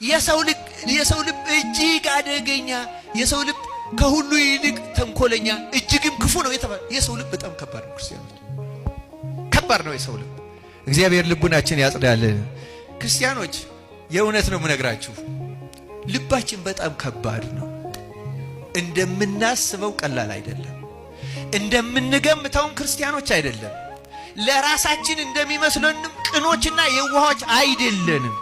የሰው ልብ እጅግ አደገኛ፣ የሰው ልብ ከሁሉ ይልቅ ተንኮለኛ እጅግም ክፉ ነው የተባለ የሰው ልብ በጣም ከባድ ነው። ክርስቲያኖች ከባድ ነው የሰው ልብ። እግዚአብሔር ልቡናችን ያጽዳልን። ክርስቲያኖች የእውነት ነው የምነግራችሁ፣ ልባችን በጣም ከባድ ነው። እንደምናስበው ቀላል አይደለም። እንደምንገምተውን ክርስቲያኖች አይደለም። ለራሳችን እንደሚመስለንም ቅኖችና የዋሆች አይደለንም።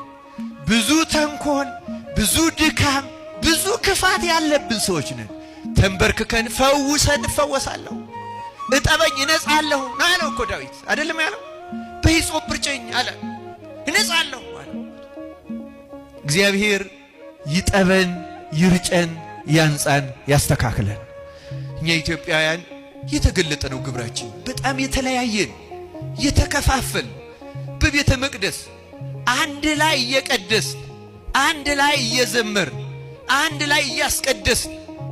ብዙ ተንኮል፣ ብዙ ድካም፣ ብዙ ክፋት ያለብን ሰዎች ነን። ተንበርክከን ፈውሰን እፈወሳለሁ፣ እጠበኝ እነጻለሁ ነው ያለው እኮ ዳዊት አይደለም ያለው? በሂሶጵ እርጨኝ አለ እነጻለሁ አለ። እግዚአብሔር ይጠበን፣ ይርጨን፣ ያንጻን፣ ያስተካክለን። እኛ ኢትዮጵያውያን የተገለጠ ነው ግብራችን። በጣም የተለያየን፣ የተከፋፈል፣ በቤተ መቅደስ አንድ ላይ እየቀደስ፣ አንድ ላይ እየዘመር፣ አንድ ላይ እያስቀደስ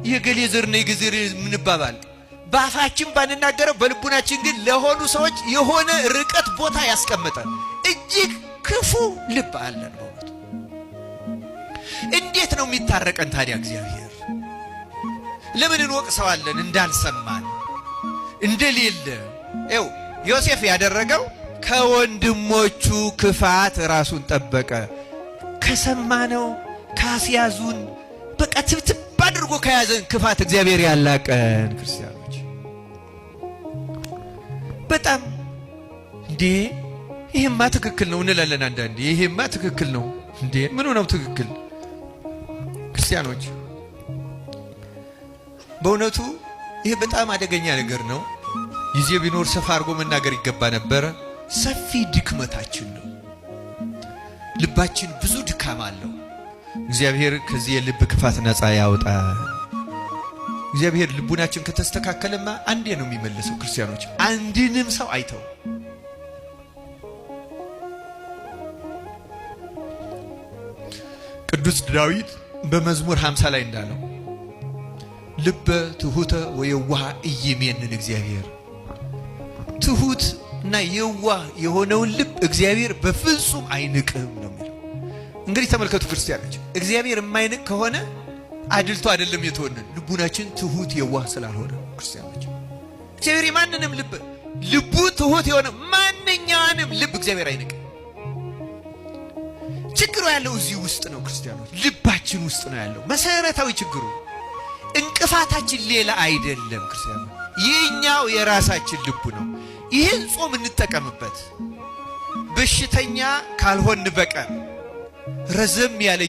የገሌ ዘር ነው የገሌ ምንባባል በአፋችን ባንናገረው በልቡናችን ግን ለሆኑ ሰዎች የሆነ ርቀት ቦታ ያስቀምጣል። እጅግ ክፉ ልብ አለን በእውነቱ። እንዴት ነው የሚታረቀን ታዲያ እግዚአብሔር? ለምን እንወቅሰዋለን እንዳልሰማን እንደሌለ? ይኸው ዮሴፍ ያደረገው ከወንድሞቹ ክፋት ራሱን ጠበቀ። ከሰማነው ካስያዙን በቃ ትብትብ አድርጎ ከያዘን ክፋት እግዚአብሔር ያላቀን። ክርስቲያኖች በጣም እንዴ ይሄማ ትክክል ነው እንላለን አንዳንዴ። ይሄማ ትክክል ነው እንዴ? ምኑ ነው ትክክል? ክርስቲያኖች በእውነቱ ይሄ በጣም አደገኛ ነገር ነው። ጊዜ ቢኖር ሰፋ አድርጎ መናገር ይገባ ነበረ። ሰፊ ድክመታችን ነው። ልባችን ብዙ ድካም አለው። እግዚአብሔር ከዚህ የልብ ክፋት ነፃ ያውጣ። እግዚአብሔር ልቡናችን ከተስተካከለማ አንዴ ነው የሚመለሰው። ክርስቲያኖች አንድንም ሰው አይተው። ቅዱስ ዳዊት በመዝሙር 50 ላይ እንዳለው ልበ ትሁተ ወየዋህ ኢይሜንን እግዚአብሔር። ትሁት እና የዋህ የሆነውን ልብ እግዚአብሔር በፍጹም አይንቅም ነው የሚለው። እንግዲህ ተመልከቱ ክርስቲያኖች፣ እግዚአብሔር የማይንቅ ከሆነ አድልቶ አይደለም የተወነን፣ ልቡናችን ትሁት የዋህ ስላልሆነ። ክርስቲያኖች እግዚአብሔር የማንንም ልቡ ትሁት የሆነ ማንኛውንም ልብ እግዚአብሔር አይንቅም። ችግሩ ያለው እዚህ ውስጥ ነው ክርስቲያኖች፣ ልባችን ውስጥ ነው ያለው መሰረታዊ ችግሩ። እንቅፋታችን ሌላ አይደለም ክርስቲያኖች፣ የኛው የራሳችን ልቡ ነው። ይህን ጾም እንጠቀምበት። በሽተኛ ካልሆን በቀር ረዘም ያለ